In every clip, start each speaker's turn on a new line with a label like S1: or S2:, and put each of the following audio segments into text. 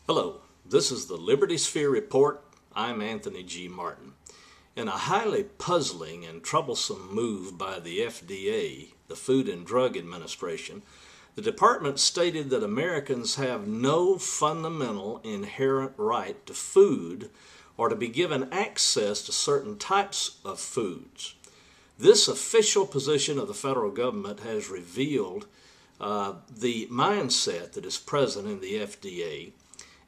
S1: Hello, this is the Liberty Sphere Report. I'm Anthony G. Martin. In a highly puzzling and troublesome move by the FDA, the Food and Drug Administration, the department stated that Americans have no fundamental inherent right to food or to be given access to certain types of foods. This official position of the federal government has revealed the mindset that is present in the FDA,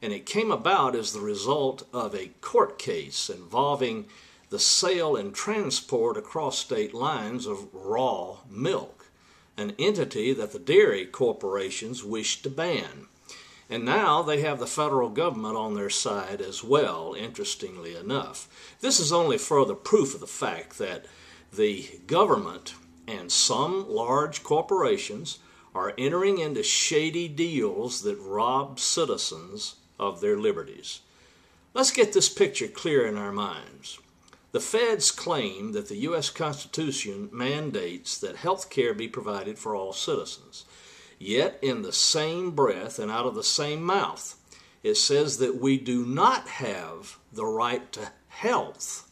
S1: and it came about as the result of a court case involving the sale and transport across state lines of raw milk, an entity that the dairy corporations wished to ban. And now they have the federal government on their side as well, interestingly enough. This is only further proof of the fact that the government and some large corporations are entering into shady deals that rob citizens of their liberties. Let's get this picture clear in our minds. The feds claim that the U.S. Constitution mandates that health care be provided for all citizens. Yet, in the same breath and out of the same mouth, it says that we do not have the right to health,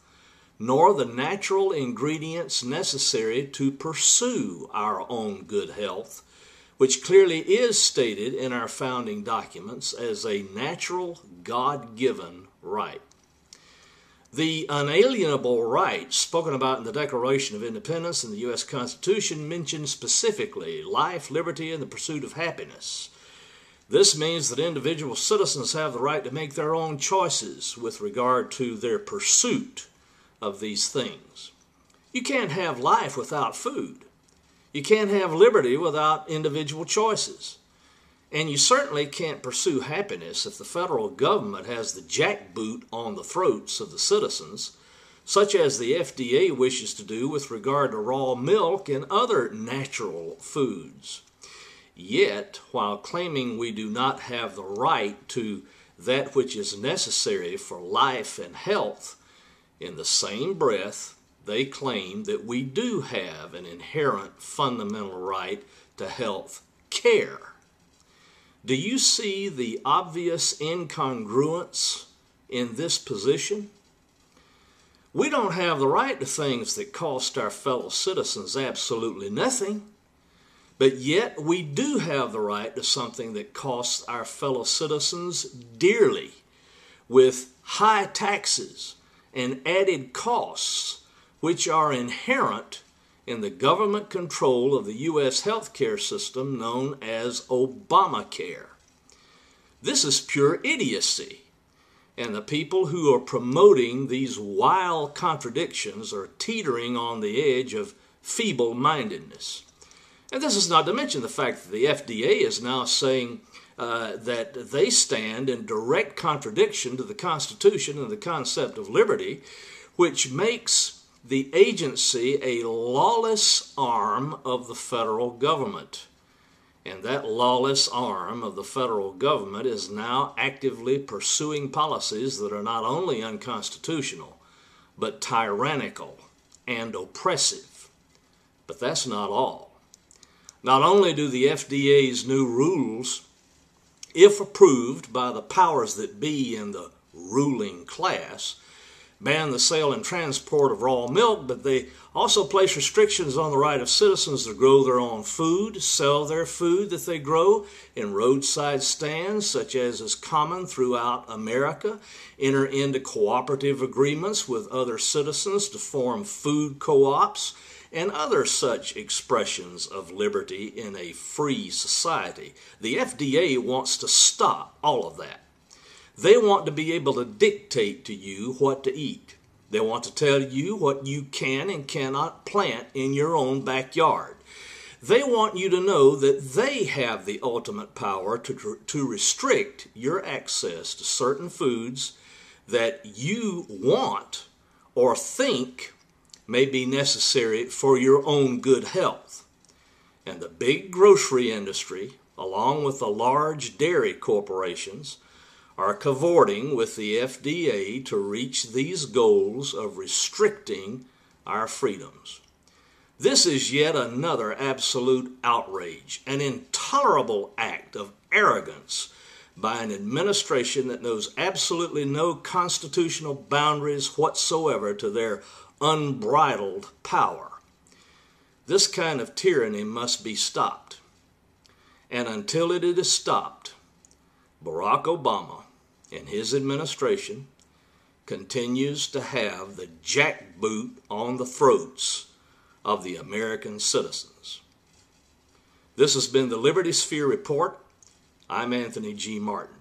S1: nor the natural ingredients necessary to pursue our own good health, which clearly is stated in our founding documents as a natural, God-given right. The unalienable rights spoken about in the Declaration of Independence and the U.S. Constitution mention specifically life, liberty, and the pursuit of happiness. This means that individual citizens have the right to make their own choices with regard to their pursuit of these things. You can't have life without food. You can't have liberty without individual choices. And you certainly can't pursue happiness if the federal government has the jackboot on the throats of the citizens, such as the FDA wishes to do with regard to raw milk and other natural foods. Yet, while claiming we do not have the right to that which is necessary for life and health, in the same breath, they claim that we do have an inherent fundamental right to health care. Do you see the obvious incongruence in this position? We don't have the right to things that cost our fellow citizens absolutely nothing, but yet we do have the right to something that costs our fellow citizens dearly, with high taxes and added costs which are inherent in the government control of the U.S. healthcare system known as Obamacare. This is pure idiocy, and the people who are promoting these wild contradictions are teetering on the edge of feeble-mindedness. And this is not to mention the fact that the FDA is now saying that they stand in direct contradiction to the Constitution and the concept of liberty, which makes the agency a lawless arm of the federal government. And that lawless arm of the federal government is now actively pursuing policies that are not only unconstitutional, but tyrannical and oppressive. But that's not all. Not only do the FDA's new rules, if approved by the powers that be in the ruling class, ban the sale and transport of raw milk, but they also place restrictions on the right of citizens to grow their own food, sell their food that they grow in roadside stands, such as is common throughout America, enter into cooperative agreements with other citizens to form food co-ops, and other such expressions of liberty in a free society. The FDA wants to stop all of that. They want to be able to dictate to you what to eat. They want to tell you what you can and cannot plant in your own backyard. They want you to know that they have the ultimate power to restrict your access to certain foods that you want or think may be necessary for your own good health. And the big grocery industry, along with the large dairy corporations, are cavorting with the FDA to reach these goals of restricting our freedoms. This is yet another absolute outrage, an intolerable act of arrogance by an administration that knows absolutely no constitutional boundaries whatsoever to their unbridled power. This kind of tyranny must be stopped. And until it is stopped, Barack Obama and his administration continues to have the jackboot on the throats of the American citizens. This has been the Liberty Sphere Report. I'm Anthony G. Martin.